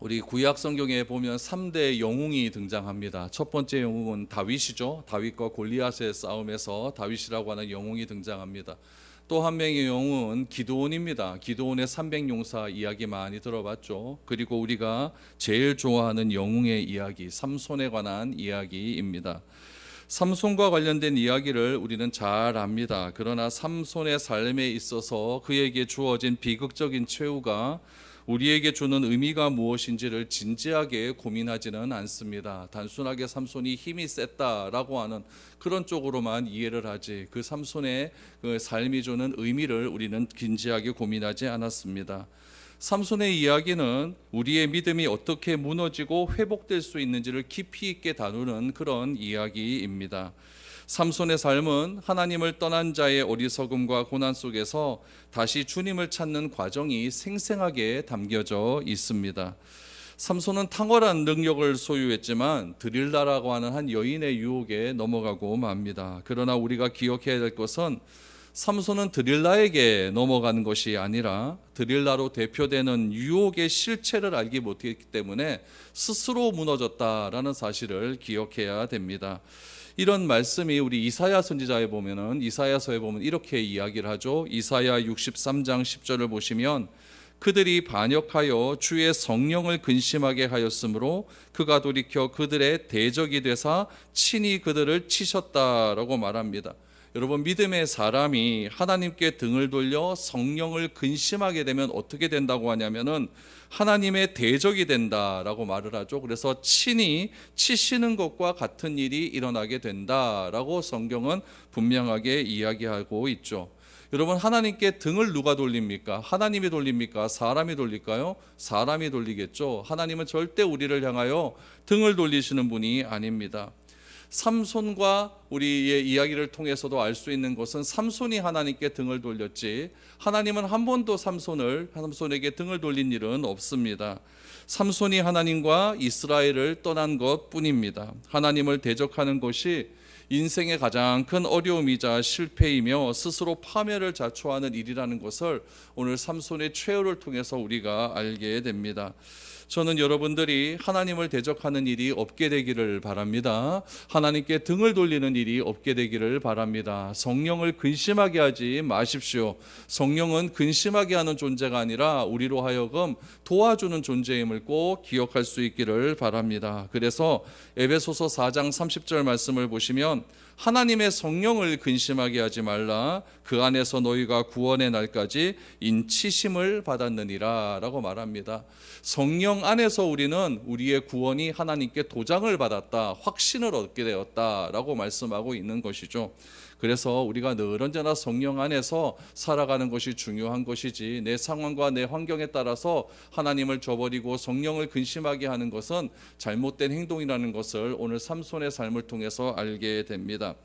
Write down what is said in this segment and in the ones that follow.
우리 구약 성경에 보면 3대 영웅이 등장합니다. 첫 번째 영웅은 다윗이죠. 다윗과 골리앗의 싸움에서 다윗이라고 하는 영웅이 등장합니다. 또 한 명의 영웅은 기드온입니다. 기드온의 300용사 이야기 많이 들어봤죠. 그리고 우리가 제일 좋아하는 영웅의 이야기, 삼손에 관한 이야기입니다. 삼손과 관련된 이야기를 우리는 잘 압니다. 그러나 삼손의 삶에 있어서 그에게 주어진 비극적인 최후가 우리에게 주는 의미가 무엇인지를 진지하게 고민하지는 않습니다. 단순하게 삼손이 힘이 셌다라고 하는 그런 쪽으로만 이해를 하지, 그 삼손의 그 삶이 주는 의미를 우리는 진지하게 고민하지 않았습니다. 삼손의 이야기는 우리의 믿음이 어떻게 무너지고 회복될 수 있는지를 깊이 있게 다루는 그런 이야기입니다. 삼손의 삶은 하나님을 떠난 자의 어리석음과 고난 속에서 다시 주님을 찾는 과정이 생생하게 담겨져 있습니다. 삼손은 탁월한 능력을 소유했지만 드릴라라고 하는 한 여인의 유혹에 넘어가고 맙니다. 그러나 우리가 기억해야 될 것은 삼손은 드릴라에게 넘어가는 것이 아니라 드릴라로 대표되는 유혹의 실체를 알지 못했기 때문에 스스로 무너졌다라는 사실을 기억해야 됩니다. 이런 말씀이 우리 이사야 선지자에 보면은, 이사야서에 보면 이렇게 이야기를 하죠. 이사야 63장 10절을 보시면 그들이 반역하여 주의 성령을 근심하게 하였으므로 그가 돌이켜 그들의 대적이 되사 친히 그들을 치셨다라고 말합니다. 여러분, 믿음의 사람이 하나님께 등을 돌려 성령을 근심하게 되면 어떻게 된다고 하냐면은 하나님의 대적이 된다라고 말을 하죠. 그래서 친히 치시는 것과 같은 일이 일어나게 된다라고 성경은 분명하게 이야기하고 있죠. 여러분, 하나님께 등을 누가 돌립니까? 하나님이 돌립니까? 사람이 돌릴까요? 사람이 돌리겠죠. 하나님은 절대 우리를 향하여 등을 돌리시는 분이 아닙니다. 삼손과 우리의 이야기를 통해서도 알 수 있는 것은 삼손이 하나님께 등을 돌렸지, 하나님은 한 번도 삼손에게 등을 돌린 일은 없습니다. 삼손이 하나님과 이스라엘을 떠난 것뿐입니다. 하나님을 대적하는 것이 인생의 가장 큰 어려움이자 실패이며 스스로 파멸을 자초하는 일이라는 것을 오늘 삼손의 최후를 통해서 우리가 알게 됩니다. 저는 여러분들이 하나님을 대적하는 일이 없게 되기를 바랍니다. 하나님께 등을 돌리는 일이 없게 되기를 바랍니다. 성령을 근심하게 하지 마십시오. 성령은 근심하게 하는 존재가 아니라 우리로 하여금 도와주는 존재임을 꼭 기억할 수 있기를 바랍니다. 그래서 에베소서 4장 30절 말씀을 보시면 하나님의 성령을 근심하게 하지 말라, 그 안에서 너희가 구원의 날까지 인치심을 받았느니라 라고 말합니다. 성령 안에서 우리는 우리의 구원이 하나님께 도장을 받았다, 확신을 얻게 되었다라고 말씀하고 있는 것이죠. 그래서 우리가 늘 언제나 성령 안에서 살아가는 것이 중요한 것이지, 내 상황과 내 환경에 따라서 하나님을 저버리고 성령을 근심하게 하는 것은 잘못된 행동이라는 것을 오늘 삼손의 삶을 통해서 알게 됩니다.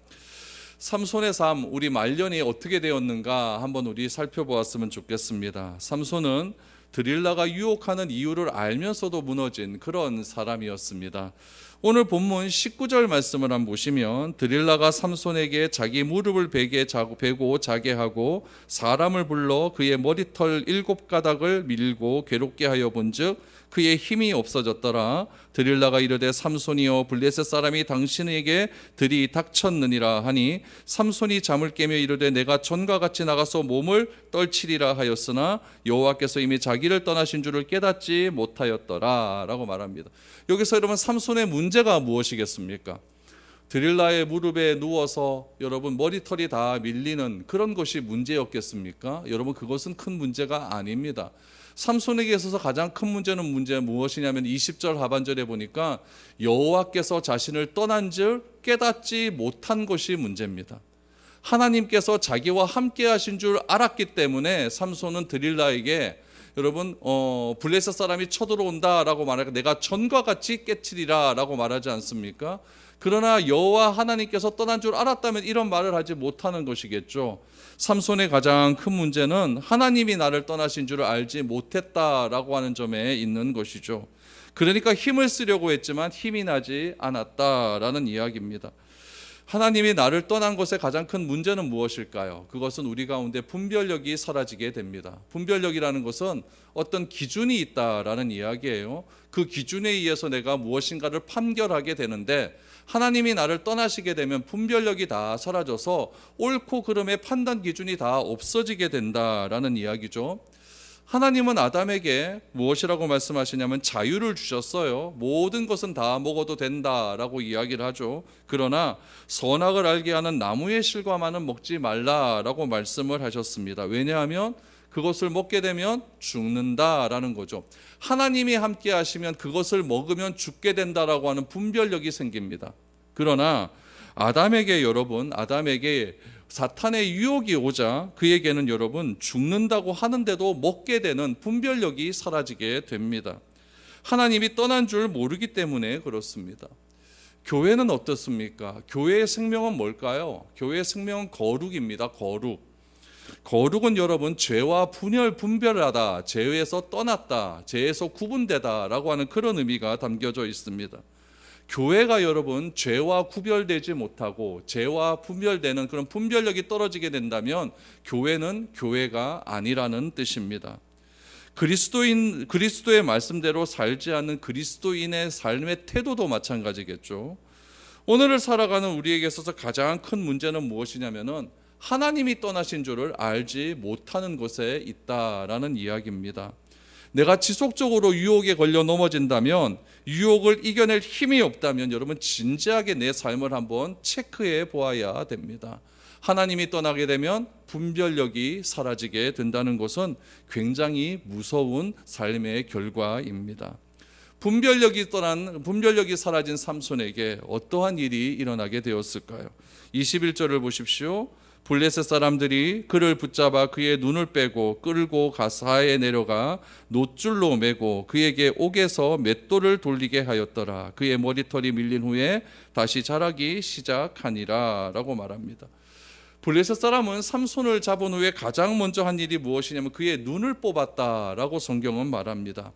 삼손의 삶, 우리 말년이 어떻게 되었는가 한번 우리 살펴보았으면 좋겠습니다. 삼손은 드릴라가 유혹하는 이유를 알면서도 무너진 그런 사람이었습니다. 오늘 본문 19절 말씀을 한번 보시면 드릴라가 삼손에게 자기 무릎을 베고 자게 하고 사람을 불러 그의 머리털 7가닥을 밀고 괴롭게 하여 본즉 그의 힘이 없어졌더라. 드릴라가 이르되 삼손이여 블레셋 사람이 당신에게 들이닥쳤느니라 하니 삼손이 잠을 깨며 이르되 내가 전과 같이 나가서 몸을 떨치리라 하였으나 여호와께서 이미 자기를 떠나신 줄을 깨닫지 못하였더라 라고 말합니다. 여기서 여러분, 삼손의 문제가 무엇이겠습니까? 드릴라의 무릎에 누워서 여러분 머리털이 다 밀리는 그런 것이 문제였겠습니까? 여러분, 그것은 큰 문제가 아닙니다. 삼손에게 있어서 가장 큰 문제는 무엇이냐면 20절 하반절에 보니까 여호와께서 자신을 떠난 줄 깨닫지 못한 것이 문제입니다. 하나님께서 자기와 함께 하신 줄 알았기 때문에 삼손은 드릴라에게 여러분 블레셋 사람이 쳐들어온다라고 말하니까 내가 전과 같이 깨치리라라고 말하지 않습니까? 그러나 여호와 하나님께서 떠난 줄 알았다면 이런 말을 하지 못하는 것이겠죠. 삼손의 가장 큰 문제는 하나님이 나를 떠나신 줄을 알지 못했다라고 하는 점에 있는 것이죠. 그러니까 힘을 쓰려고 했지만 힘이 나지 않았다라는 이야기입니다. 하나님이 나를 떠난 것의 가장 큰 문제는 무엇일까요? 그것은 우리 가운데 분별력이 사라지게 됩니다. 분별력이라는 것은 어떤 기준이 있다라는 이야기예요. 그 기준에 의해서 내가 무엇인가를 판결하게 되는데, 하나님이 나를 떠나시게 되면 분별력이 다 사라져서 옳고 그름의 판단 기준이 다 없어지게 된다라는 이야기죠. 하나님은 아담에게 무엇이라고 말씀하시냐면 자유를 주셨어요. 모든 것은 다 먹어도 된다라고 이야기를 하죠. 그러나 선악을 알게 하는 나무의 실과만은 먹지 말라라고 말씀을 하셨습니다. 왜냐하면 그것을 먹게 되면 죽는다라는 거죠. 하나님이 함께 하시면 그것을 먹으면 죽게 된다라고 하는 분별력이 생깁니다. 그러나 아담에게 사탄의 유혹이 오자 그에게는 여러분 죽는다고 하는데도 먹게 되는 분별력이 사라지게 됩니다. 하나님이 떠난 줄 모르기 때문에 그렇습니다. 교회는 어떻습니까? 교회의 생명은 뭘까요? 교회의 생명은 거룩입니다. 거룩은 여러분 죄와 분별하다, 죄에서 떠났다, 죄에서 구분되다라고 하는 그런 의미가 담겨져 있습니다. 교회가 여러분 죄와 구별되지 못하고 죄와 분별되는 그런 분별력이 떨어지게 된다면 교회는 교회가 아니라는 뜻입니다. 그리스도의 말씀대로 살지 않는 그리스도인의 삶의 태도도 마찬가지겠죠. 오늘을 살아가는 우리에게 있어서 가장 큰 문제는 무엇이냐면은 하나님이 떠나신 줄을 알지 못하는 것에 있다라는 이야기입니다. 내가 지속적으로 유혹에 걸려 넘어진다면, 유혹을 이겨낼 힘이 없다면 여러분 진지하게 내 삶을 한번 체크해 보아야 됩니다. 하나님이 떠나게 되면 분별력이 사라지게 된다는 것은 굉장히 무서운 삶의 결과입니다. 분별력이 사라진 삼손에게 어떠한 일이 일어나게 되었을까요? 21절을 보십시오. 블레셋 사람들이 그를 붙잡아 그의 눈을 빼고 끌고 가사에 내려가 놋줄로 매고 그에게 옥에서 맷돌을 돌리게 하였더라. 그의 머리털이 밀린 후에 다시 자라기 시작하니라 라고 말합니다. 블레셋 사람은 삼손을 잡은 후에 가장 먼저 한 일이 무엇이냐면 그의 눈을 뽑았다라고 성경은 말합니다.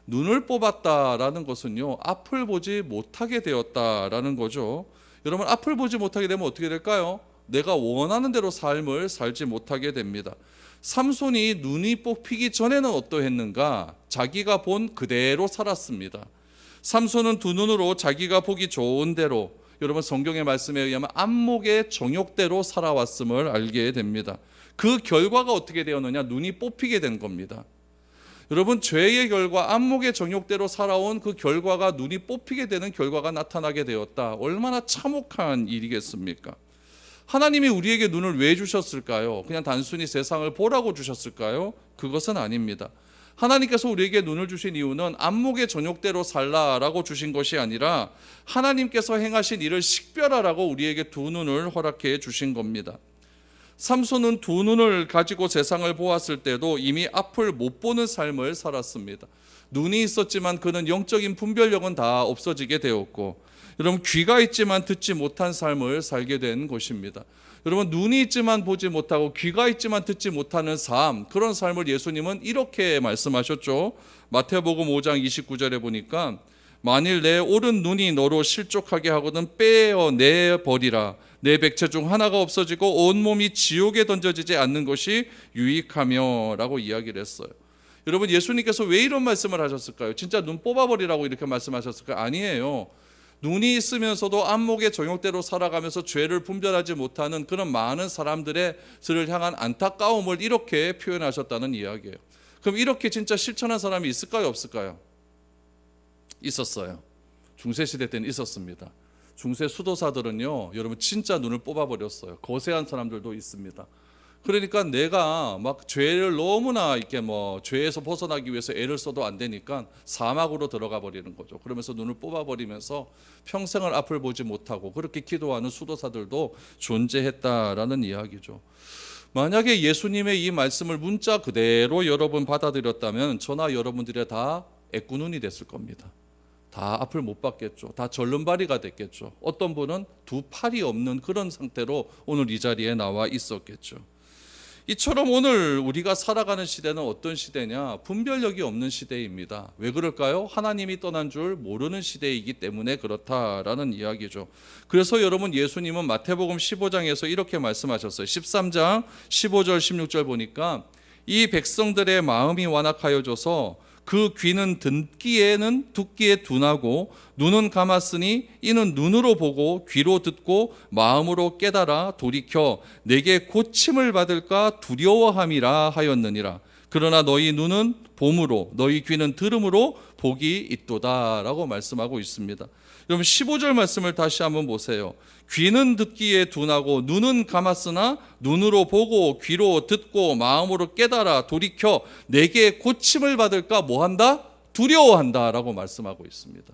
눈을 뽑았다라는 것은요, 앞을 보지 못하게 되었다라는 거죠. 여러분, 앞을 보지 못하게 되면 어떻게 될까요? 내가 원하는 대로 삶을 살지 못하게 됩니다. 삼손이 눈이 뽑히기 전에는 어떠했는가? 자기가 본 그대로 살았습니다. 삼손은 두 눈으로 자기가 보기 좋은 대로, 여러분 성경의 말씀에 의하면 안목의 정욕대로 살아왔음을 알게 됩니다. 그 결과가 어떻게 되었느냐? 눈이 뽑히게 된 겁니다. 여러분, 죄의 결과, 안목의 정욕대로 살아온 그 결과가 눈이 뽑히게 되는 결과가 나타나게 되었다. 얼마나 참혹한 일이겠습니까? 하나님이 우리에게 눈을 왜 주셨을까요? 그냥 단순히 세상을 보라고 주셨을까요? 그것은 아닙니다. 하나님께서 우리에게 눈을 주신 이유는 안목의 정욕대로 살라라고 주신 것이 아니라 하나님께서 행하신 일을 식별하라고 우리에게 두 눈을 허락해 주신 겁니다. 삼손은 두 눈을 가지고 세상을 보았을 때도 이미 앞을 못 보는 삶을 살았습니다. 눈이 있었지만 그는 영적인 분별력은 다 없어지게 되었고, 여러분 귀가 있지만 듣지 못한 삶을 살게 된 것입니다. 여러분 눈이 있지만 보지 못하고 귀가 있지만 듣지 못하는 삶, 그런 삶을 예수님은 이렇게 말씀하셨죠. 마태복음 5장 29절에 보니까 만일 내 오른 눈이 너로 실족하게 하거든 빼어내버리라. 내 백체 중 하나가 없어지고 온몸이 지옥에 던져지지 않는 것이 유익하며 라고 이야기를 했어요. 여러분 예수님께서 왜 이런 말씀을 하셨을까요? 진짜 눈 뽑아버리라고 이렇게 말씀하셨을까요? 아니에요. 눈이 있으면서도 안목의 정욕대로 살아가면서 죄를 분별하지 못하는 그런 많은 사람들을 향한 안타까움을 이렇게 표현하셨다는 이야기예요. 그럼 이렇게 진짜 실천한 사람이 있을까요? 없을까요? 있었어요. 중세시대 때는 있었습니다. 중세 수도사들은요, 여러분 진짜 눈을 뽑아버렸어요. 거세한 사람들도 있습니다. 그러니까 내가 막 죄를 너무나 이렇게 죄에서 벗어나기 위해서 애를 써도 안 되니까 사막으로 들어가 버리는 거죠. 그러면서 눈을 뽑아버리면서 평생을 앞을 보지 못하고 그렇게 기도하는 수도사들도 존재했다라는 이야기죠. 만약에 예수님의 이 말씀을 문자 그대로 여러분 받아들였다면 저나 여러분들이 다 애꾸눈이 됐을 겁니다. 다 앞을 못 봤겠죠. 다 절름발이가 됐겠죠. 어떤 분은 두 팔이 없는 그런 상태로 오늘 이 자리에 나와 있었겠죠. 이처럼 오늘 우리가 살아가는 시대는 어떤 시대냐? 분별력이 없는 시대입니다. 왜 그럴까요? 하나님이 떠난 줄 모르는 시대이기 때문에 그렇다라는 이야기죠. 그래서 여러분, 예수님은 마태복음 15장에서 이렇게 말씀하셨어요. 13장 15절 16절 보니까 이 백성들의 마음이 완악하여져서 그 귀는 듣기에는 듣기에 둔하고 눈은 감았으니 이는 눈으로 보고 귀로 듣고 마음으로 깨달아 돌이켜 내게 고침을 받을까 두려워함이라 하였느니라. 그러나 너희 눈은 봄으로 너희 귀는 들음으로 복이 있도다라고 말씀하고 있습니다. 여러분, 15절 말씀을 다시 한번 보세요. 귀는 듣기에 둔하고 눈은 감았으나 눈으로 보고 귀로 듣고 마음으로 깨달아 돌이켜 내게 고침을 받을까 뭐한다? 두려워한다라고 말씀하고 있습니다.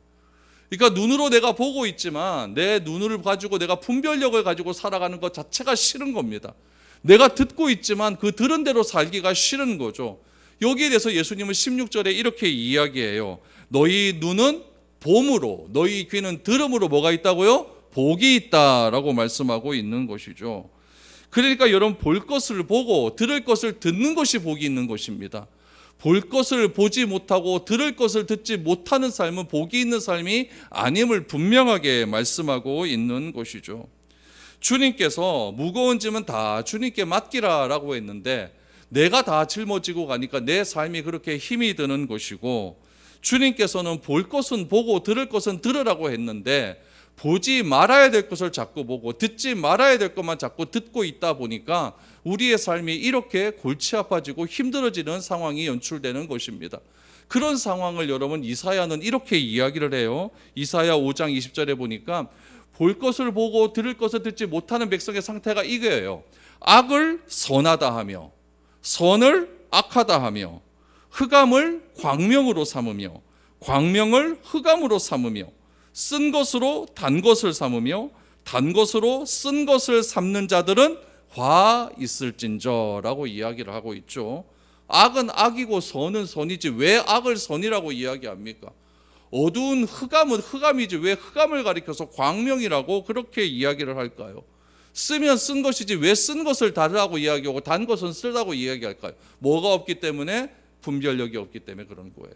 그러니까 눈으로 내가 보고 있지만 내 눈을 가지고 내가 분별력을 가지고 살아가는 것 자체가 싫은 겁니다. 내가 듣고 있지만 그 들은 대로 살기가 싫은 거죠. 여기에 대해서 예수님은 16절에 이렇게 이야기해요. 너희 눈은 봄으로 너희 귀는 들음으로 뭐가 있다고요? 복이 있다라고 말씀하고 있는 것이죠. 그러니까 여러분, 볼 것을 보고 들을 것을 듣는 것이 복이 있는 것입니다. 볼 것을 보지 못하고 들을 것을 듣지 못하는 삶은 복이 있는 삶이 아님을 분명하게 말씀하고 있는 것이죠. 주님께서 무거운 짐은 다 주님께 맡기라라고 했는데 내가 다 짊어지고 가니까 내 삶이 그렇게 힘이 드는 것이고, 주님께서는 볼 것은 보고 들을 것은 들으라고 했는데 보지 말아야 될 것을 자꾸 보고 듣지 말아야 될 것만 자꾸 듣고 있다 보니까 우리의 삶이 이렇게 골치 아파지고 힘들어지는 상황이 연출되는 것입니다. 그런 상황을 여러분, 이사야는 이렇게 이야기를 해요. 이사야 5장 20절에 보니까 볼 것을 보고 들을 것을 듣지 못하는 백성의 상태가 이거예요. 악을 선하다 하며 선을 악하다 하며 흑암을 광명으로 삼으며 광명을 흑암으로 삼으며 쓴 것으로 단 것을 삼으며 단 것으로 쓴 것을 삼는 자들은 화 있을진저라고 이야기를 하고 있죠. 악은 악이고 선은 선이지 왜 악을 선이라고 이야기합니까? 어두운 흑암은 흑암이지 왜 흑암을 가리켜서 광명이라고 그렇게 이야기를 할까요? 쓰면 쓴 것이지 왜 쓴 것을 다르다고 이야기하고 단 것은 쓰다고 이야기할까요? 뭐가 없기 때문에? 분별력이 없기 때문에 그런 거예요.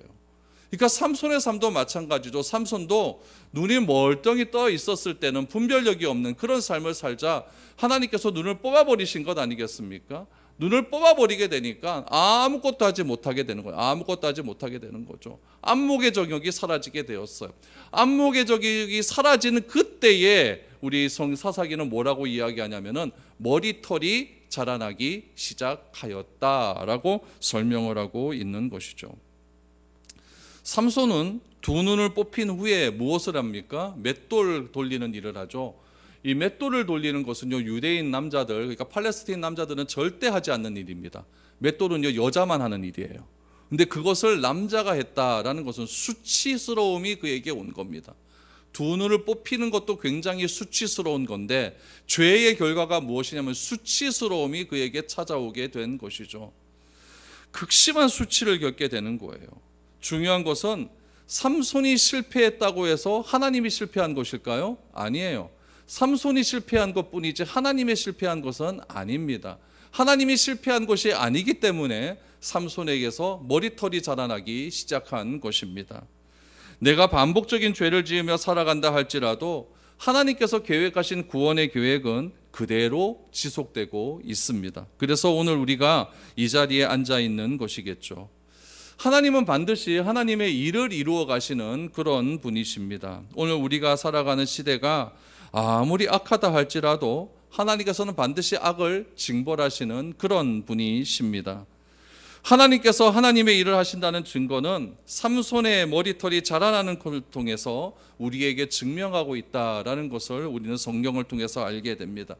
그러니까 삼손의 삶도 마찬가지죠. 삼손도 눈이 멀쩡히 떠 있었을 때는 분별력이 없는 그런 삶을 살자 하나님께서 눈을 뽑아버리신 것 아니겠습니까? 눈을 뽑아버리게 되니까 아무것도 하지 못하게 되는 거예요. 아무것도 하지 못하게 되는 거죠. 안목의 정욕이 사라지게 되었어요. 안목의 정욕이 사라지는 그때에 우리 사사기는 뭐라고 이야기하냐면은 머리털이 자라나기 시작하였다라고 설명을 하고 있는 것이죠. 삼손은 두 눈을 뽑힌 후에 무엇을 합니까? 맷돌 돌리는 일을 하죠. 이 맷돌을 돌리는 것은요, 유대인 남자들, 그러니까 팔레스타인 남자들은 절대 하지 않는 일입니다. 맷돌은요, 여자만 하는 일이에요. 근데 그것을 남자가 했다라는 것은 수치스러움이 그에게 온 겁니다. 두 눈을 뽑히는 것도 굉장히 수치스러운 건데 죄의 결과가 무엇이냐면 수치스러움이 그에게 찾아오게 된 것이죠. 극심한 수치를 겪게 되는 거예요. 중요한 것은 삼손이 실패했다고 해서 하나님이 실패한 것일까요? 아니에요. 삼손이 실패한 것뿐이지 하나님의 실패한 것은 아닙니다. 하나님이 실패한 것이 아니기 때문에 삼손에게서 머리털이 자라나기 시작한 것입니다. 내가 반복적인 죄를 지으며 살아간다 할지라도 하나님께서 계획하신 구원의 계획은 그대로 지속되고 있습니다. 그래서 오늘 우리가 이 자리에 앉아 있는 것이겠죠. 하나님은 반드시 하나님의 일을 이루어 가시는 그런 분이십니다. 오늘 우리가 살아가는 시대가 아무리 악하다 할지라도 하나님께서는 반드시 악을 징벌하시는 그런 분이십니다. 하나님께서 하나님의 일을 하신다는 증거는 삼손의 머리털이 자라나는 것을 통해서 우리에게 증명하고 있다라는 것을 우리는 성경을 통해서 알게 됩니다.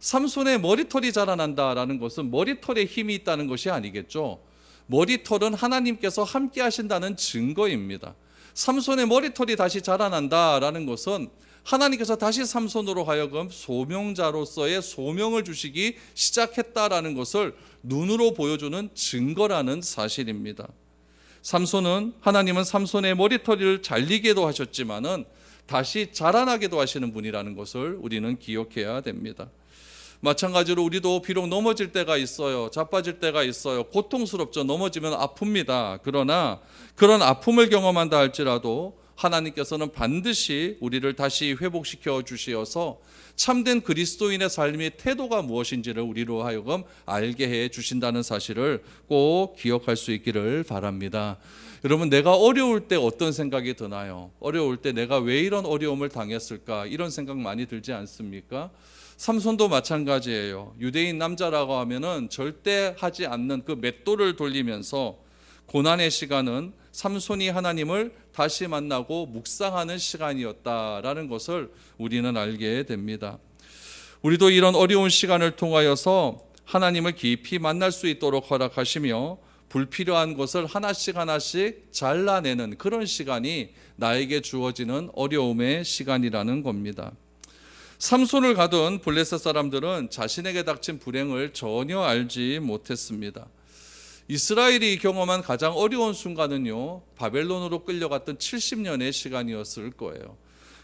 삼손의 머리털이 자라난다라는 것은 머리털에 힘이 있다는 것이 아니겠죠. 머리털은 하나님께서 함께 하신다는 증거입니다. 삼손의 머리털이 다시 자라난다라는 것은 하나님께서 다시 삼손으로 하여금 소명자로서의 소명을 주시기 시작했다라는 것을 눈으로 보여주는 증거라는 사실입니다. 하나님은 삼손의 머리털을 잘리게도 하셨지만은 다시 자라나게도 하시는 분이라는 것을 우리는 기억해야 됩니다. 마찬가지로 우리도 비록 넘어질 때가 있어요. 자빠질 때가 있어요. 고통스럽죠. 넘어지면 아픕니다. 그러나 그런 아픔을 경험한다 할지라도 하나님께서는 반드시 우리를 다시 회복시켜 주시어서 참된 그리스도인의 삶의 태도가 무엇인지를 우리로 하여금 알게 해 주신다는 사실을 꼭 기억할 수 있기를 바랍니다. 여러분, 내가 어려울 때 어떤 생각이 드나요? 어려울 때 내가 왜 이런 어려움을 당했을까? 이런 생각 많이 들지 않습니까? 삼손도 마찬가지예요. 유대인 남자라고 하면은 절대 하지 않는 그 맷돌을 돌리면서 고난의 시간은 삼손이 하나님을 다시 만나고 묵상하는 시간이었다라는 것을 우리는 알게 됩니다. 우리도 이런 어려운 시간을 통하여서 하나님을 깊이 만날 수 있도록 허락하시며 불필요한 것을 하나씩 하나씩 잘라내는 그런 시간이 나에게 주어지는 어려움의 시간이라는 겁니다. 삼손을 가둔 블레셋 사람들은 자신에게 닥친 불행을 전혀 알지 못했습니다. 이스라엘이 경험한 가장 어려운 순간은요, 바벨론으로 끌려갔던 70년의 시간이었을 거예요.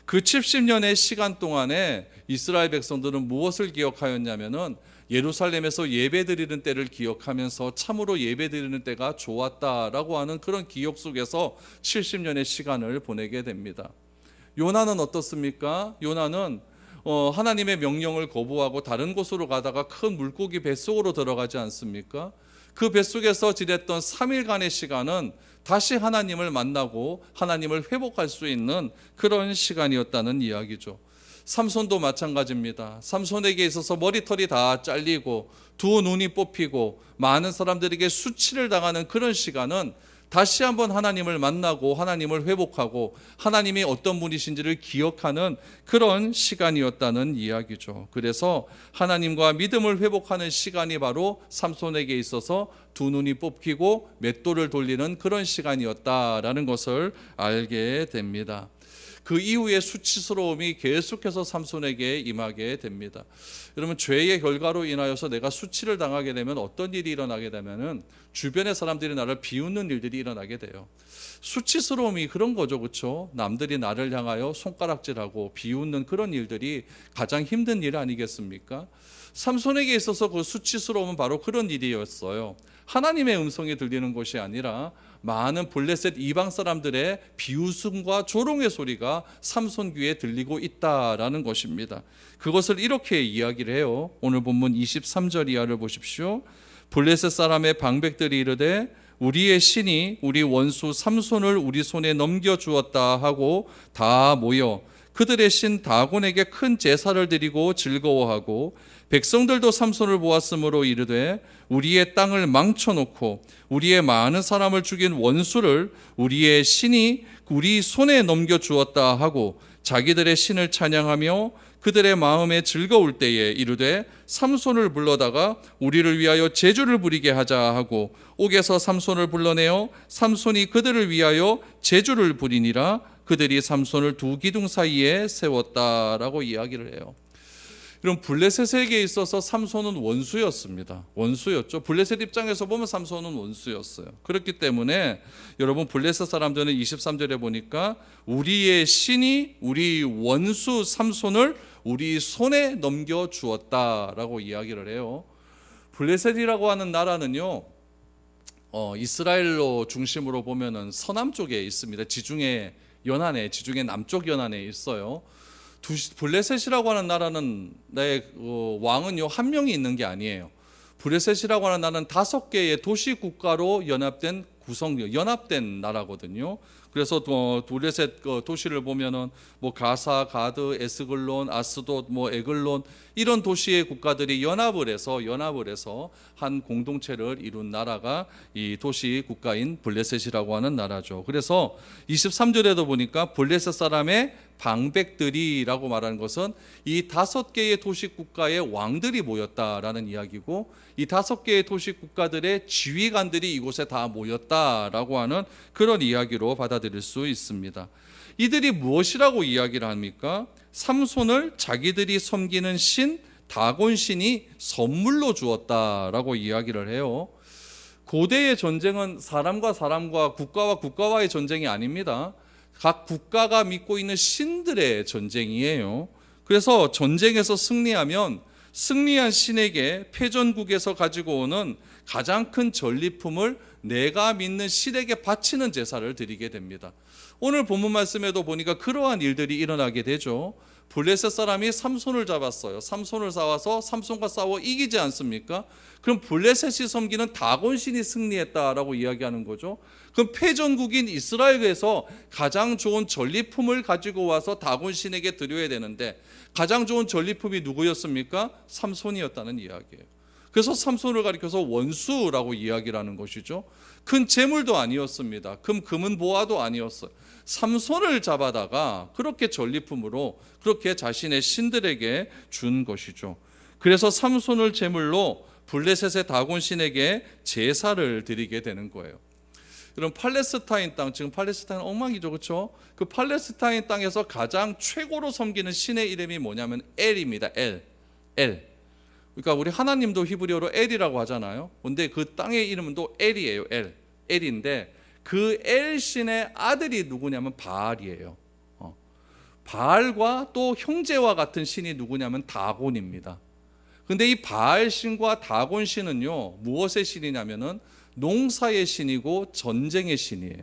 그 70년의 시간 동안에 이스라엘 백성들은 무엇을 기억하였냐면은 예루살렘에서 예배드리는 때를 기억하면서 참으로 예배드리는 때가 좋았다라고 하는 그런 기억 속에서 70년의 시간을 보내게 됩니다. 요나는 어떻습니까? 요나는 하나님의 명령을 거부하고 다른 곳으로 가다가 큰 물고기 뱃속으로 들어가지 않습니까? 그 뱃속에서 지냈던 3일간의 시간은 다시 하나님을 만나고 하나님을 회복할 수 있는 그런 시간이었다는 이야기죠. 삼손도 마찬가지입니다. 삼손에게 있어서 머리털이 다 잘리고 두 눈이 뽑히고 많은 사람들에게 수치를 당하는 그런 시간은 다시 한번 하나님을 만나고 하나님을 회복하고 하나님이 어떤 분이신지를 기억하는 그런 시간이었다는 이야기죠. 그래서 하나님과 믿음을 회복하는 시간이 바로 삼손에게 있어서 두 눈이 뽑히고 맷돌을 돌리는 그런 시간이었다라는 것을 알게 됩니다. 그 이후에 수치스러움이 계속해서 삼손에게 임하게 됩니다. 여러분, 죄의 결과로 인하여서 내가 수치를 당하게 되면 어떤 일이 일어나게 되면은 주변의 사람들이 나를 비웃는 일들이 일어나게 돼요. 수치스러움이 그런 거죠, 그렇죠? 남들이 나를 향하여 손가락질하고 비웃는 그런 일들이 가장 힘든 일 아니겠습니까? 삼손에게 있어서 그 수치스러움은 바로 그런 일이었어요. 하나님의 음성이 들리는 것이 아니라 많은 블레셋 이방 사람들의 비웃음과 조롱의 소리가 삼손 귀에 들리고 있다라는 것입니다. 그것을 이렇게 이야기를 해요. 오늘 본문 23절 이하를 보십시오. 블레셋 사람의 방백들이 이르되 우리의 신이 우리 원수 삼손을 우리 손에 넘겨주었다 하고 다 모여 그들의 신 다곤에게 큰 제사를 드리고 즐거워하고 백성들도 삼손을 보았으므로 이르되 우리의 땅을 망쳐놓고 우리의 많은 사람을 죽인 원수를 우리의 신이 우리 손에 넘겨주었다 하고 자기들의 신을 찬양하며 그들의 마음에 즐거울 때에 이르되 삼손을 불러다가 우리를 위하여 제주를 부리게 하자 하고 옥에서 삼손을 불러내어 삼손이 그들을 위하여 제주를 부리니라. 그들이 삼손을 두 기둥 사이에 세웠다라고 이야기를 해요. 이런 블레셋에게 있어서 삼손은 원수였습니다. 원수였죠. 블레셋 입장에서 보면 삼손은 원수였어요. 그렇기 때문에 여러분, 블레셋 사람들은 23절에 보니까 우리의 신이 우리 원수 삼손을 우리 손에 넘겨주었다라고 이야기를 해요. 블레셋이라고 하는 나라는요, 이스라엘로 중심으로 보면은 서남 쪽에 있습니다. 지중해 연안에, 지중해 남쪽 연안에 있어요. 블레셋이라고 하는 나라는 왕은요 한 명이 있는 게 아니에요. 블레셋이라고 하는 나라는 5개의 도시 국가로 연합된 나라거든요. 그래서 블레셋 도시를 보면은 뭐 가사, 가드, 에스글론, 아스돗, 뭐 에글론 이런 도시의 국가들이 연합을 해서 한 공동체를 이룬 나라가 이 도시 국가인 블레셋이라고 하는 나라죠. 그래서 23절에도 보니까 블레셋 사람의 방백들이라고 말하는 것은 이 5개의 도시 국가의 왕들이 모였다라는 이야기고 이 5개의 도시 국가들의 지휘관들이 이곳에 다 모였다라고 하는 그런 이야기로 받아들일 수 있습니다. 이들이 무엇이라고 이야기를 합니까? 삼손을 자기들이 섬기는 신 다곤 신이 선물로 주었다라고 이야기를 해요. 고대의 전쟁은 사람과 사람과 국가와 국가와의 전쟁이 아닙니다. 각 국가가 믿고 있는 신들의 전쟁이에요. 그래서 전쟁에서 승리하면 승리한 신에게 패전국에서 가지고 오는 가장 큰 전리품을 내가 믿는 신에게 바치는 제사를 드리게 됩니다. 오늘 본문 말씀에도 보니까 그러한 일들이 일어나게 되죠. 블레셋 사람이 삼손을 잡았어요. 삼손을 잡아서 삼손과 싸워 이기지 않습니까? 그럼 블레셋이 섬기는 다곤신이 승리했다라고 이야기하는 거죠. 그럼 패전국인 이스라엘에서 가장 좋은 전리품을 가지고 와서 다곤신에게 드려야 되는데 가장 좋은 전리품이 누구였습니까? 삼손이었다는 이야기예요. 그래서 삼손을 가리켜서 원수라고 이야기를 하는 것이죠. 큰 재물도 아니었습니다. 금은 보화도 아니었어요. 삼손을 잡아다가 그렇게 전리품으로 그렇게 자신의 신들에게 준 것이죠. 그래서 삼손을 제물로 블레셋의 다곤신에게 제사를 드리게 되는 거예요. 그럼 팔레스타인 땅, 지금 팔레스타인 엉망이죠, 그렇죠? 그 팔레스타인 땅에서 가장 최고로 섬기는 신의 이름이 뭐냐면 엘입니다. 엘. 그러니까 우리 하나님도 히브리어로 엘이라고 하잖아요. 근데 그 땅의 이름은 또 엘이에요. 엘인데 그 엘 신의 아들이 누구냐면 바알이에요. 바알과 또 형제와 같은 신이 누구냐면 다곤입니다. 근데 이 바알 신과 다곤 신은요, 무엇의 신이냐면은 농사의 신이고 전쟁의 신이에요.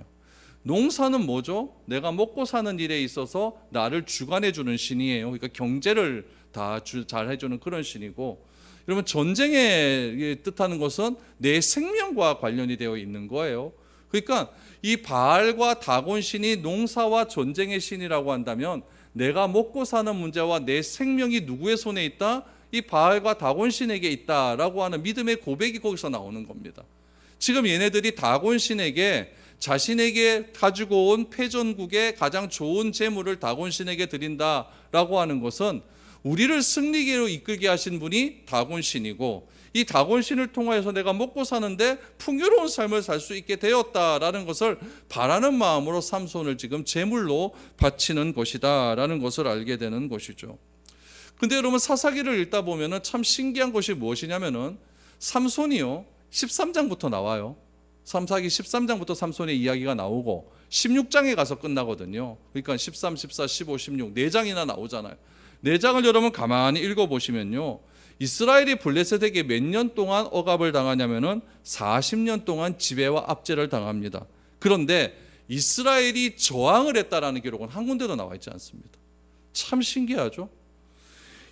농사는 뭐죠? 내가 먹고 사는 일에 있어서 나를 주관해 주는 신이에요. 그러니까 경제를 다 잘 해주는 그런 신이고, 여러분 전쟁의 뜻하는 것은 내 생명과 관련이 되어 있는 거예요. 그러니까 이 바알과 다곤 신이 농사와 전쟁의 신이라고 한다면 내가 먹고 사는 문제와 내 생명이 누구의 손에 있다? 이 바알과 다곤 신에게 있다라고 하는 믿음의 고백이 거기서 나오는 겁니다. 지금 얘네들이 다곤 신에게 자신에게 가지고 온 패전국의 가장 좋은 재물을 다곤 신에게 드린다라고 하는 것은 우리를 승리계로 이끌게 하신 분이 다곤 신이고, 이 다곤 신을 통하여서 내가 먹고 사는데 풍요로운 삶을 살 수 있게 되었다라는 것을 바라는 마음으로 삼손을 지금 제물로 바치는 것이다라는 것을 알게 되는 것이죠. 근데 여러분 사사기를 읽다 보면은 참 신기한 것이 무엇이냐면은 삼손이요 13장부터 나와요. 사사기 13장부터 삼손의 이야기가 나오고 16장에 가서 끝나거든요. 그러니까 13, 14, 15, 16 4장이나 나오잖아요. 4장을 여러분 가만히 읽어보시면요, 이스라엘이 블레셋에게 몇 년 동안 억압을 당하냐면은 40년 동안 지배와 압제를 당합니다. 그런데 이스라엘이 저항을 했다라는 기록은 한 군데도 나와 있지 않습니다. 참 신기하죠?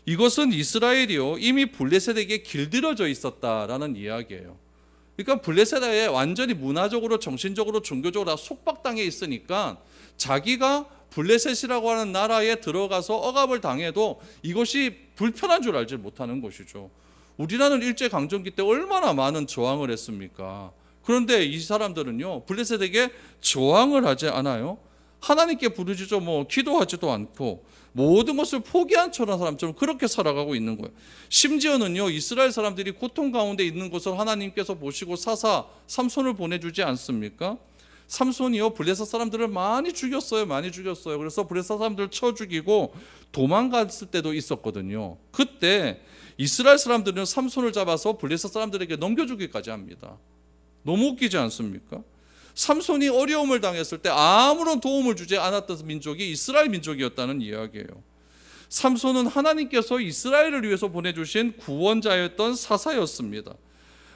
이것은 이스라엘이요 이미 블레셋에게 길들여져 있었다라는 이야기예요. 그러니까 블레셋에 완전히 문화적으로, 정신적으로, 종교적으로 다 속박당해 있으니까 자기가 블레셋이라고 하는 나라에 들어가서 억압을 당해도 이것이 불편한 줄 알지 못하는 것이죠. 우리나라는 일제강점기 때 얼마나 많은 저항을 했습니까? 그런데 이 사람들은요 블레셋에게 저항을 하지 않아요. 하나님께 부르짖어 기도하지도 않고 모든 것을 포기한 사람처럼 그렇게 살아가고 있는 거예요. 심지어는요 이스라엘 사람들이 고통 가운데 있는 것을 하나님께서 보시고 사사 삼손을 보내주지 않습니까? 삼손이요 블레셋 사람들을 많이 죽였어요. 그래서 블레셋 사람들을 쳐 죽이고 도망갔을 때도 있었거든요. 그때 이스라엘 사람들은 삼손을 잡아서 블레셋 사람들에게 넘겨주기까지 합니다. 너무 웃기지 않습니까? 삼손이 어려움을 당했을 때 아무런 도움을 주지 않았던 민족이 이스라엘 민족이었다는 이야기예요. 삼손은 하나님께서 이스라엘을 위해서 보내주신 구원자였던 사사였습니다.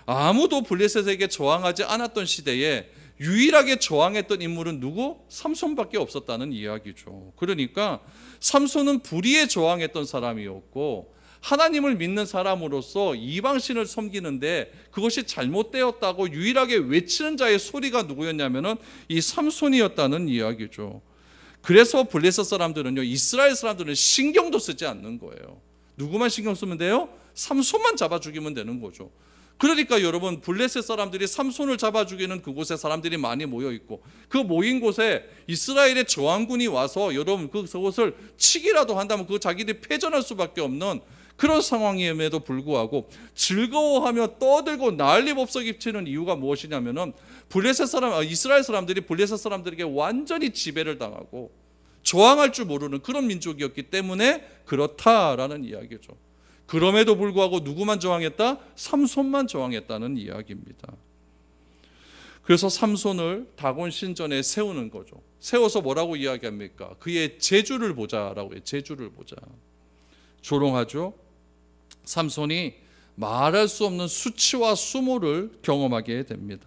아무도 블레셋에게 저항하지 않았던 시대에 유일하게 저항했던 인물은 누구? 삼손밖에 없었다는 이야기죠. 그러니까 삼손은 불의에 저항했던 사람이었고, 하나님을 믿는 사람으로서 이방신을 섬기는데 그것이 잘못되었다고 유일하게 외치는 자의 소리가 누구였냐면은 이 삼손이었다는 이야기죠. 그래서 블레셋 사람들은요 이스라엘 사람들은 신경도 쓰지 않는 거예요. 누구만 신경 쓰면 돼요? 삼손만 잡아 죽이면 되는 거죠. 그러니까 여러분 블레셋 사람들이 삼손을 잡아 죽이는 그곳에 사람들이 많이 모여 있고, 그 모인 곳에 이스라엘의 저항군이 와서 여러분 그것을 치기라도 한다면 그 자기들이 패전할 수밖에 없는 그런 상황임에도 불구하고 즐거워하며 떠들고 난리법석이 치는 이유가 무엇이냐면은 이스라엘 사람들이 블레셋 사람들에게 완전히 지배를 당하고 저항할 줄 모르는 그런 민족이었기 때문에 그렇다라는 이야기죠. 그럼에도 불구하고 누구만 저항했다? 삼손만 저항했다는 이야기입니다. 그래서 삼손을 다곤 신전에 세우는 거죠. 세워서 뭐라고 이야기합니까? 그의 재주를 보자라고 해요. 재주를 보자. 조롱하죠. 삼손이 말할 수 없는 수치와 수모를 경험하게 됩니다.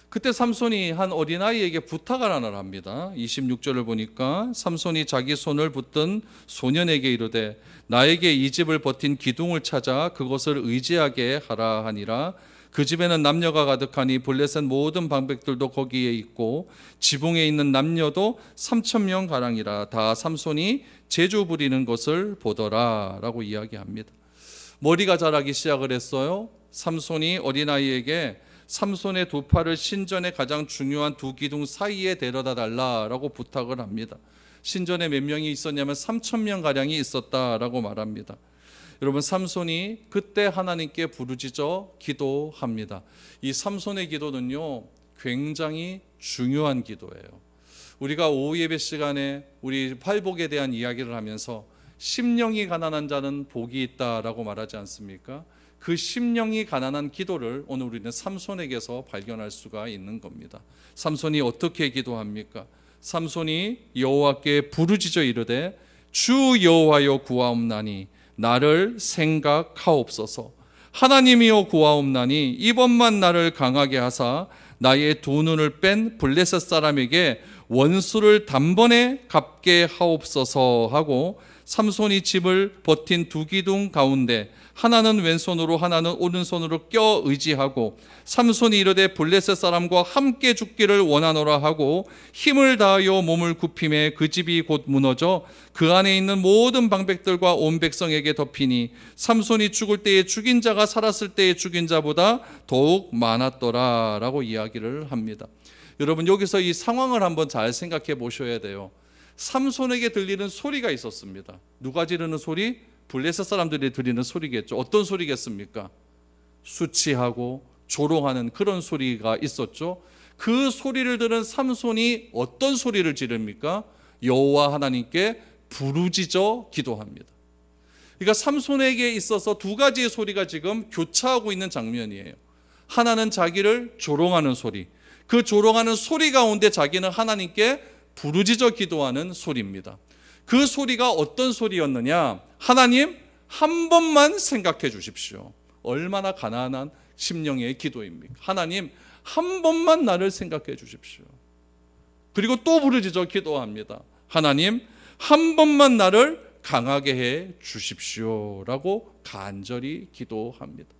그때 삼손이 한 어린아이에게 부탁을 하나를 합니다. 26절을 보니까 삼손이 자기 손을 붙든 소년에게 이르되 나에게 이 집을 버틴 기둥을 찾아 그것을 의지하게 하라 하니라. 그 집에는 남녀가 가득하니 블레셋 모든 방백들도 거기에 있고 지붕에 있는 남녀도 3,000명 가량이라. 다 삼손이 제주 부리는 것을 보더라 라고 이야기합니다. 머리가 자라기 시작을 했어요. 삼손이 어린아이에게 삼손의 두 팔을 신전의 가장 중요한 두 기둥 사이에 데려다 달라라고 부탁을 합니다. 신전에 몇 명이 있었냐면 3,000명 가량이 있었다라고 말합니다. 여러분, 삼손이 그때 하나님께 부르짖어 기도합니다. 이 삼손의 기도는요, 굉장히 중요한 기도예요. 우리가 오후 예배 시간에 우리 팔복에 대한 이야기를 하면서 심령이 가난한 자는 복이 있다라고 말하지 않습니까? 그 심령이 가난한 기도를 오늘 우리는 삼손에게서 발견할 수가 있는 겁니다. 삼손이 어떻게 기도합니까? 삼손이 여호와께 부르짖어 이르되 주 여호와여 구하옵나니 나를 생각하옵소서. 하나님이여 구하옵나니 이번만 나를 강하게 하사 나의 두 눈을 뺀 블레셋 사람에게 원수를 단번에 갚게 하옵소서 하고 삼손이 집을 버틴 두 기둥 가운데 하나는 왼손으로 하나는 오른손으로 껴 의지하고 삼손이 이르되 블레셋 사람과 함께 죽기를 원하노라 하고 힘을 다하여 몸을 굽히매 그 집이 곧 무너져 그 안에 있는 모든 방백들과 온 백성에게 덮이니 삼손이 죽을 때에 죽인 자가 살았을 때에 죽인 자보다 더욱 많았더라 라고 이야기를 합니다. 여러분, 여기서 이 상황을 한번 잘 생각해 보셔야 돼요. 삼손에게 들리는 소리가 있었습니다. 누가 지르는 소리? 블레셋 사람들이 들리는 소리겠죠. 어떤 소리겠습니까? 수치하고 조롱하는 그런 소리가 있었죠. 그 소리를 들은 삼손이 어떤 소리를 지릅니까? 여호와 하나님께 부르짖어 기도합니다. 그러니까 삼손에게 있어서 두 가지의 소리가 지금 교차하고 있는 장면이에요. 하나는 자기를 조롱하는 소리, 그 조롱하는 소리 가운데 자기는 하나님께 부르짖어 기도하는 소리입니다. 그 소리가 어떤 소리였느냐? 하나님, 한 번만 생각해 주십시오. 얼마나 가난한 심령의 기도입니까? 하나님, 한 번만 나를 생각해 주십시오. 그리고 또 부르짖어 기도합니다. 하나님, 한 번만 나를 강하게 해 주십시오라고 간절히 기도합니다.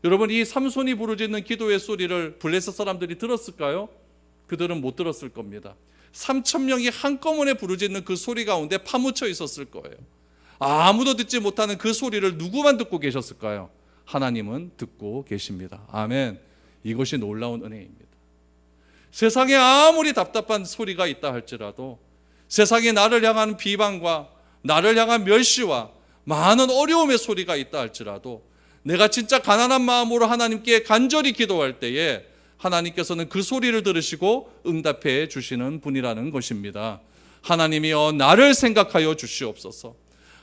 여러분, 이 삼손이 부르짖는 기도의 소리를 블레셋 사람들이 들었을까요? 그들은 못 들었을 겁니다. 3,000명이 한꺼번에 부르짖는 그 소리 가운데 파묻혀 있었을 거예요. 아무도 듣지 못하는 그 소리를 누구만 듣고 계셨을까요? 하나님은 듣고 계십니다. 아멘. 이것이 놀라운 은혜입니다. 세상에 아무리 답답한 소리가 있다 할지라도, 세상에 나를 향한 비방과 나를 향한 멸시와 많은 어려움의 소리가 있다 할지라도, 내가 진짜 가난한 마음으로 하나님께 간절히 기도할 때에 하나님께서는 그 소리를 들으시고 응답해 주시는 분이라는 것입니다. 하나님이여 나를 생각하여 주시옵소서.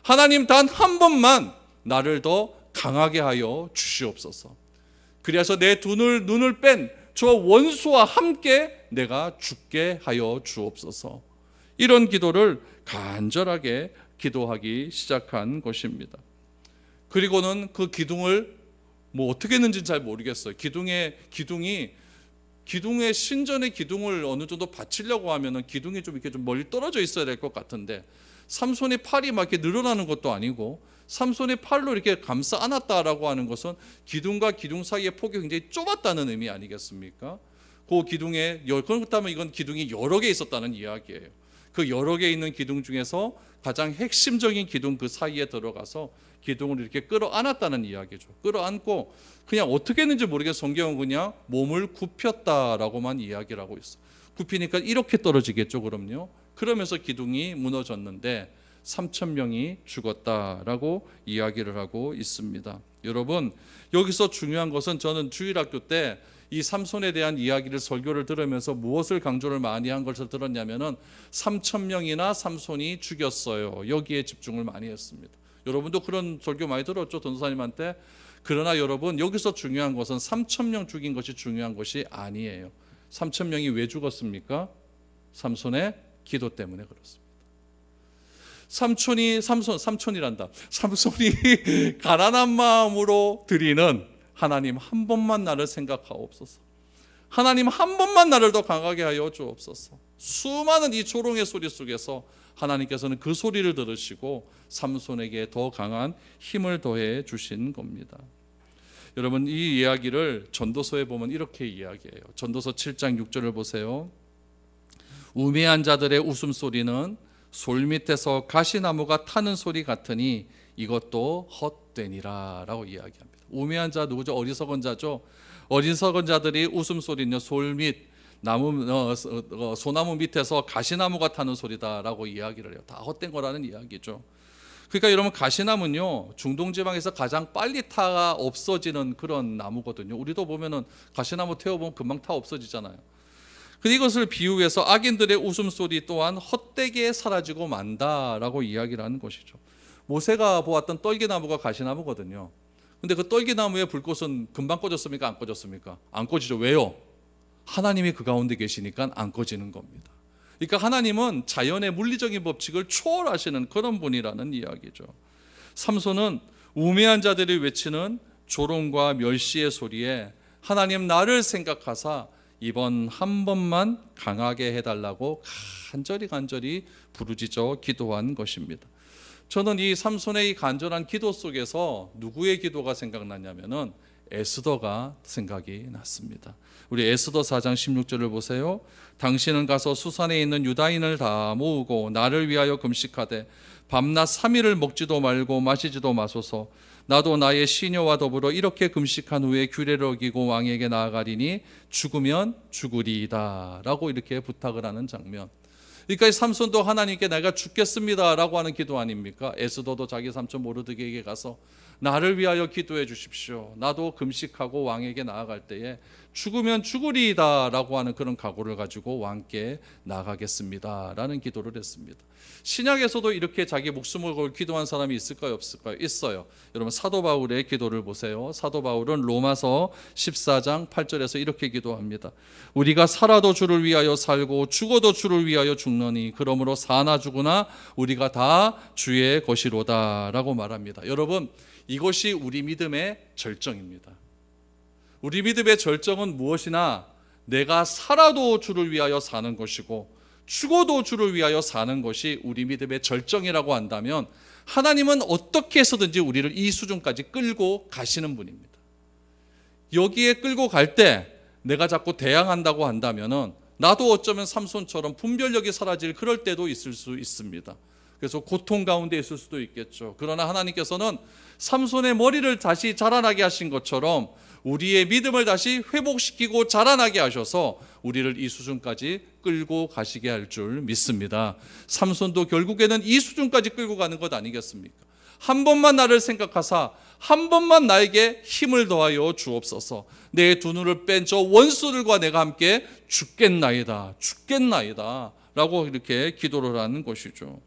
하나님, 단 한 번만 나를 더 강하게 하여 주시옵소서. 그래서 내 눈을 뺀 저 원수와 함께 내가 죽게 하여 주옵소서. 이런 기도를 간절하게 기도하기 시작한 것입니다. 그리고는 그 기둥을 어떻게 했는지는 잘 모르겠어요. 기둥의 신전의 기둥을 어느 정도 받치려고 하면은 기둥이 좀 이렇게 좀 멀리 떨어져 있어야 될 것 같은데, 삼손의 팔이 막 이렇게 늘어나는 것도 아니고 삼손의 팔로 이렇게 감싸 안았다라고 하는 것은 기둥과 기둥 사이의 폭이 굉장히 좁았다는 의미 아니겠습니까? 그 기둥에, 그렇다면 이건 기둥이 여러 개 있었다는 이야기예요. 그 여러 개 있는 기둥 중에서 가장 핵심적인 기둥 그 사이에 들어가서 기둥을 이렇게 끌어안았다는 이야기죠. 끌어안고 그냥 어떻게 했는지 모르겠어요. 성경은 그냥 몸을 굽혔다라고만 이야기를 하고 있어요. 굽히니까 이렇게 떨어지겠죠, 그럼요. 그러면서 기둥이 무너졌는데 3,000명이 죽었다라고 이야기를 하고 있습니다. 여러분, 여기서 중요한 것은, 저는 주일학교 때 이 삼손에 대한 이야기를 설교를 들으면서 무엇을 강조를 많이 한 것을 들었냐면은 3,000명이나 삼손이 죽였어요. 여기에 집중을 많이 했습니다. 여러분도 그런 설교 많이 들었죠, 전도사님한테. 그러나 여러분, 여기서 중요한 것은 3,000명 죽인 것이 중요한 것이 아니에요. 3,000명이 왜 죽었습니까? 삼손의 기도 때문에 그렇습니다. 삼손이 가난한 마음으로 드리는 하나님 한 번만 나를 생각하옵소서. 하나님 한 번만 나를 더 강하게 하여 주옵소서. 수많은 이 조롱의 소리 속에서 하나님께서는 그 소리를 들으시고 삼손에게 더 강한 힘을 더해 주신 겁니다. 여러분, 이 이야기를 전도서에 보면 이렇게 이야기해요. 전도서 7장 6절을 보세요. 우매한 자들의 웃음소리는 솔 밑에서 가시나무가 타는 소리 같으니 이것도 헛되니라 라고 이야기합니다. 우매한 자 누구죠? 어리석은 자죠. 어리석은 자들이 웃음소리는요, 솔밑 소나무 밑에서 가시나무가 타는 소리다라고 이야기를 해요. 다 헛된 거라는 이야기죠. 그러니까 여러분, 가시나무는요 중동지방에서 가장 빨리 타가 없어지는 그런 나무거든요. 우리도 보면은 가시나무 태워보면 금방 타 없어지잖아요. 근데 이것을 비유해서 악인들의 웃음소리 또한 헛되게 사라지고 만다라고 이야기를 하는 것이죠. 모세가 보았던 떨기나무가 가시나무거든요. 근데 그 떨기나무의 불꽃은 금방 꺼졌습니까? 안 꺼졌습니까? 안 꺼지죠. 왜요? 하나님이 그 가운데 계시니까 안 꺼지는 겁니다. 그러니까 하나님은 자연의 물리적인 법칙을 초월하시는 그런 분이라는 이야기죠. 삼손은 우매한 자들이 외치는 조롱과 멸시의 소리에 하나님 나를 생각하사 이번 한 번만 강하게 해달라고 간절히 부르짖어 기도한 것입니다. 저는 이 삼손의 이 간절한 기도 속에서 누구의 기도가 생각나냐면은 에스더가 생각이 났습니다. 우리 에스더 4장 16절을 보세요. 당신은 가서 수산에 있는 유다인을 다 모으고 나를 위하여 금식하되 밤낮 3일을 먹지도 말고 마시지도 마소서. 나도 나의 시녀와 더불어 이렇게 금식한 후에 규례를 어기고 왕에게 나아가리니 죽으면 죽으리이다 라고 이렇게 부탁을 하는 장면. 그러니까 삼손도 하나님께 내가 죽겠습니다 라고 하는 기도 아닙니까? 에스더도 자기 삼촌 모르드게에게 가서 나를 위하여 기도해 주십시오. 나도 금식하고 왕에게 나아갈 때에 죽으면 죽으리이다 라고 하는 그런 각오를 가지고 왕께 나가겠습니다 라는 기도를 했습니다. 신약에서도 이렇게 자기 목숨을 걸 기도한 사람이 있을까요? 없을까요? 있어요. 여러분, 사도 바울의 기도를 보세요. 사도 바울은 로마서 14장 8절에서 이렇게 기도합니다. 우리가 살아도 주를 위하여 살고 죽어도 주를 위하여 죽노니 그러므로 사나 죽으나 우리가 다 주의 것이로다 라고 말합니다. 여러분, 이것이 우리 믿음의 절정입니다. 우리 믿음의 절정은 무엇이나 내가 살아도 주를 위하여 사는 것이고 죽어도 주를 위하여 사는 것이 우리 믿음의 절정이라고 한다면 하나님은 어떻게 해서든지 우리를 이 수준까지 끌고 가시는 분입니다. 여기에 끌고 갈 때 내가 자꾸 대항한다고 한다면 나도 어쩌면 삼손처럼 분별력이 사라질 그럴 때도 있을 수 있습니다. 그래서 고통 가운데 있을 수도 있겠죠. 그러나 하나님께서는 삼손의 머리를 다시 자라나게 하신 것처럼 우리의 믿음을 다시 회복시키고 자라나게 하셔서 우리를 이 수준까지 끌고 가시게 할 줄 믿습니다. 삼손도 결국에는 이 수준까지 끌고 가는 것 아니겠습니까? 한 번만 나를 생각하사 한 번만 나에게 힘을 더하여 주옵소서. 내 두 눈을 뺀 저 원수들과 내가 함께 죽겠나이다 라고 이렇게 기도를 하는 것이죠.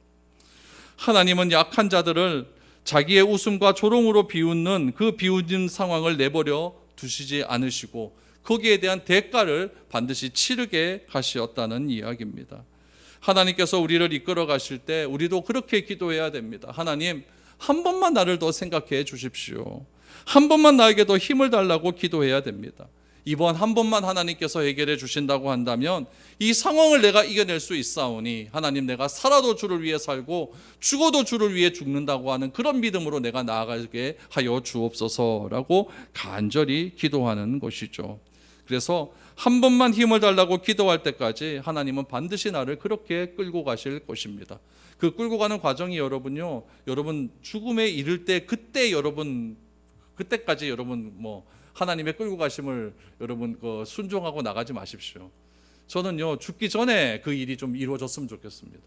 하나님은 약한 자들을 자기의 웃음과 조롱으로 비웃는 그 비웃는 상황을 내버려 두시지 않으시고 거기에 대한 대가를 반드시 치르게 하시었다는 이야기입니다. 하나님께서 우리를 이끌어 가실 때 우리도 그렇게 기도해야 됩니다. 하나님, 한 번만 나를 더 생각해 주십시오. 한 번만 나에게 더 힘을 달라고 기도해야 됩니다. 이번 한 번만 하나님께서 해결해 주신다고 한다면 이 상황을 내가 이겨낼 수 있사오니 하나님, 내가 살아도 주를 위해 살고 죽어도 주를 위해 죽는다고 하는 그런 믿음으로 내가 나아가게 하여 주옵소서라고 간절히 기도하는 것이죠. 그래서 한 번만 힘을 달라고 기도할 때까지 하나님은 반드시 나를 그렇게 끌고 가실 것입니다. 그 끌고 가는 과정이 여러분 죽음에 이를 때 그때까지 여러분 하나님의 끌고 가심을 여러분 순종하고 나가지 마십시오. 저는요, 죽기 전에 그 일이 좀 이루어졌으면 좋겠습니다.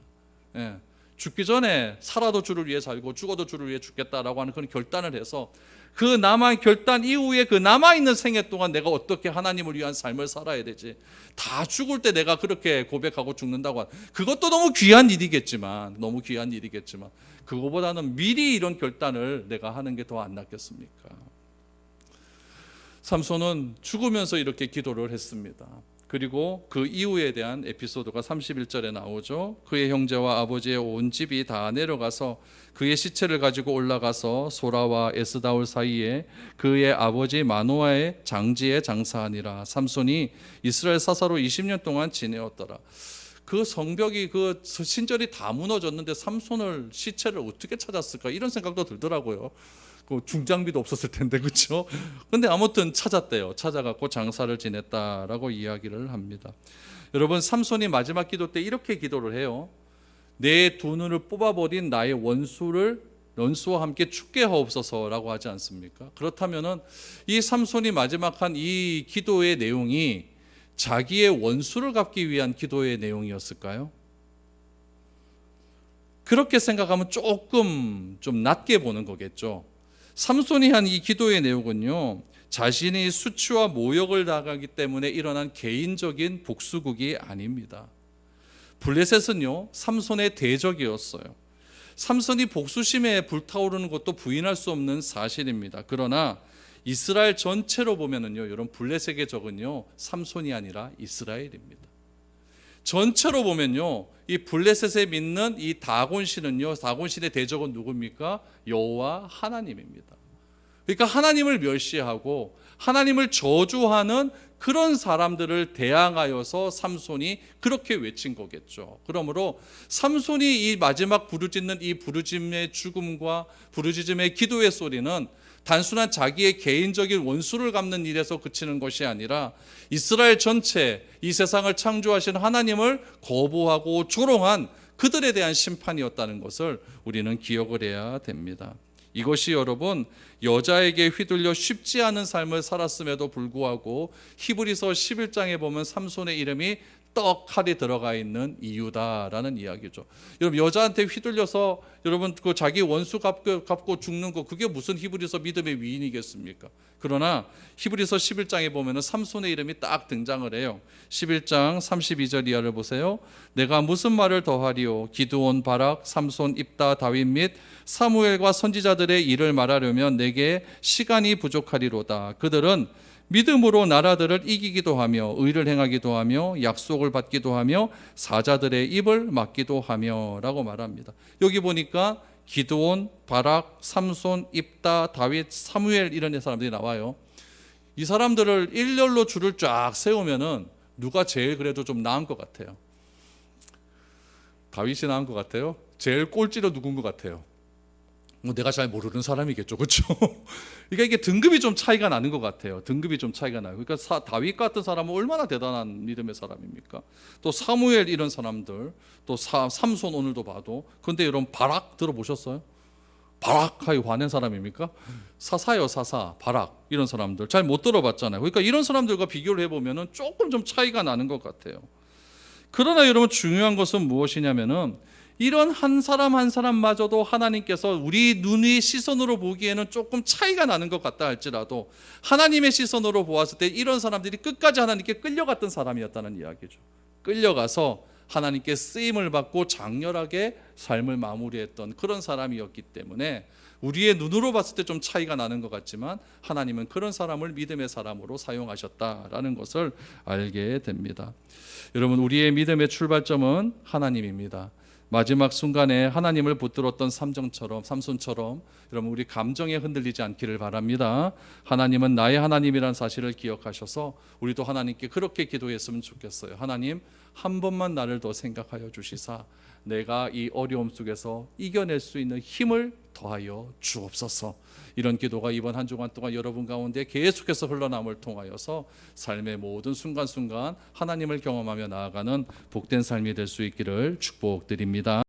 예, 죽기 전에 살아도 주를 위해 살고 죽어도 주를 위해 죽겠다라고 하는 그런 결단을 해서 그 결단 이후에 그 남아있는 생애 동안 내가 어떻게 하나님을 위한 삶을 살아야 되지, 다 죽을 때 내가 그렇게 고백하고 죽는다고 하는 그것도 너무 귀한 일이겠지만 그거보다는 미리 이런 결단을 내가 하는 게 더 안 낫겠습니까? 삼손은 죽으면서 이렇게 기도를 했습니다. 그리고 그 이후에 대한 에피소드가 31절에 나오죠. 그의 형제와 아버지의 온 집이 다 내려가서 그의 시체를 가지고 올라가서 소라와 에스다올 사이에 그의 아버지 마노아의 장지에 장사하니라. 삼손이 이스라엘 사사로 20년 동안 지내었더라. 그 성벽이 그 신전이 다 무너졌는데 삼손을 시체를 어떻게 찾았을까 이런 생각도 들더라고요. 그 중장비도 없었을 텐데 그렇죠? 근데 아무튼 찾았대요. 찾아갖고 장사를 지냈다라고 이야기를 합니다. 여러분 삼손이 마지막 기도 때 이렇게 기도를 해요. 내 두 눈을 뽑아버린 나의 원수와 함께 죽게 하옵소서라고 하지 않습니까? 그렇다면은 이 삼손이 마지막 한 이 기도의 내용이 자기의 원수를 갚기 위한 기도의 내용이었을까요? 그렇게 생각하면 조금 좀 낮게 보는 거겠죠. 삼손이 한 이 기도의 내용은요, 자신이 수치와 모욕을 당하기 때문에 일어난 개인적인 복수극이 아닙니다. 블레셋은요, 삼손의 대적이었어요. 삼손이 복수심에 불타오르는 것도 부인할 수 없는 사실입니다. 그러나 이스라엘 전체로 보면은요, 여러분 블레셋의 적은요, 삼손이 아니라 이스라엘입니다. 전체로 보면요, 이 블레셋에 믿는 이 다곤 신은요, 다곤 신의 대적은 누굽니까? 여호와 하나님입니다. 그러니까 하나님을 멸시하고 하나님을 저주하는 그런 사람들을 대항하여서 삼손이 그렇게 외친 거겠죠. 그러므로 삼손이 이 마지막 부르짖는 이 부르짖음의 죽음과 부르짖음의 기도의 소리는 단순한 자기의 개인적인 원수를 갚는 일에서 그치는 것이 아니라 이스라엘 전체, 이 세상을 창조하신 하나님을 거부하고 조롱한 그들에 대한 심판이었다는 것을 우리는 기억을 해야 됩니다. 이것이 여러분, 여자에게 휘둘려 쉽지 않은 삶을 살았음에도 불구하고 히브리서 11장에 보면 삼손의 이름이 떡하니 들어가 있는 이유다라는 이야기죠. 여러분, 여자한테 휘둘려서 여러분 그 자기 원수 갚고 죽는 거, 그게 무슨 히브리서 믿음의 위인이겠습니까? 그러나 히브리서 11장에 보면은 삼손의 이름이 딱 등장을 해요. 11장 32절 이하를 보세요. 내가 무슨 말을 더하리요? 기드온, 바락, 삼손, 입다, 다윗 및 사무엘과 선지자들의 일을 말하려면 내게 시간이 부족하리로다. 그들은 믿음으로 나라들을 이기기도 하며 의를 행하기도 하며 약속을 받기도 하며 사자들의 입을 막기도 하며 라고 말합니다. 여기 보니까 기드온, 바락, 삼손, 입다, 다윗, 사무엘 이런 사람들이 나와요. 이 사람들을 일렬로 줄을 쫙 세우면은 누가 제일 그래도 좀 나은 것 같아요? 다윗이 나은 것 같아요? 제일 꼴찌로 누군 것 같아요? 뭐 내가 잘 모르는 사람이겠죠, 그렇죠? 그러니까 이게 등급이 좀 차이가 나는 것 같아요. 등급이 좀 차이가 나요. 그러니까 다윗 같은 사람은 얼마나 대단한 믿음의 사람입니까? 또 사무엘 이런 사람들, 또 삼손 오늘도 봐도. 그런데 여러분 바락 들어보셨어요? 바락하에 화낸 사람입니까? 사사요, 사사, 바락 이런 사람들 잘 못 들어봤잖아요. 그러니까 이런 사람들과 비교를 해보면은 조금 좀 차이가 나는 것 같아요. 그러나 여러분 중요한 것은 무엇이냐면은 이런 한 사람 한 사람마저도 하나님께서 우리 눈의 시선으로 보기에는 조금 차이가 나는 것 같다 할지라도 하나님의 시선으로 보았을 때 이런 사람들이 끝까지 하나님께 끌려갔던 사람이었다는 이야기죠. 끌려가서 하나님께 쓰임을 받고 장렬하게 삶을 마무리했던 그런 사람이었기 때문에 우리의 눈으로 봤을 때 좀 차이가 나는 것 같지만 하나님은 그런 사람을 믿음의 사람으로 사용하셨다라는 것을 알게 됩니다. 여러분, 우리의 믿음의 출발점은 하나님입니다. 마지막 순간에 하나님을 붙들었던 삼손처럼 여러분 우리 감정에 흔들리지 않기를 바랍니다. 하나님은 나의 하나님이라는 사실을 기억하셔서 우리도 하나님께 그렇게 기도했으면 좋겠어요. 하나님, 한 번만 나를 더 생각하여 주시사 내가 이 어려움 속에서 이겨낼 수 있는 힘을 더하여 주옵소서. 이런 기도가 이번 한 주간 동안 여러분 가운데 계속해서 흘러남을 통하여서 삶의 모든 순간순간 하나님을 경험하며 나아가는 복된 삶이 될 수 있기를 축복드립니다.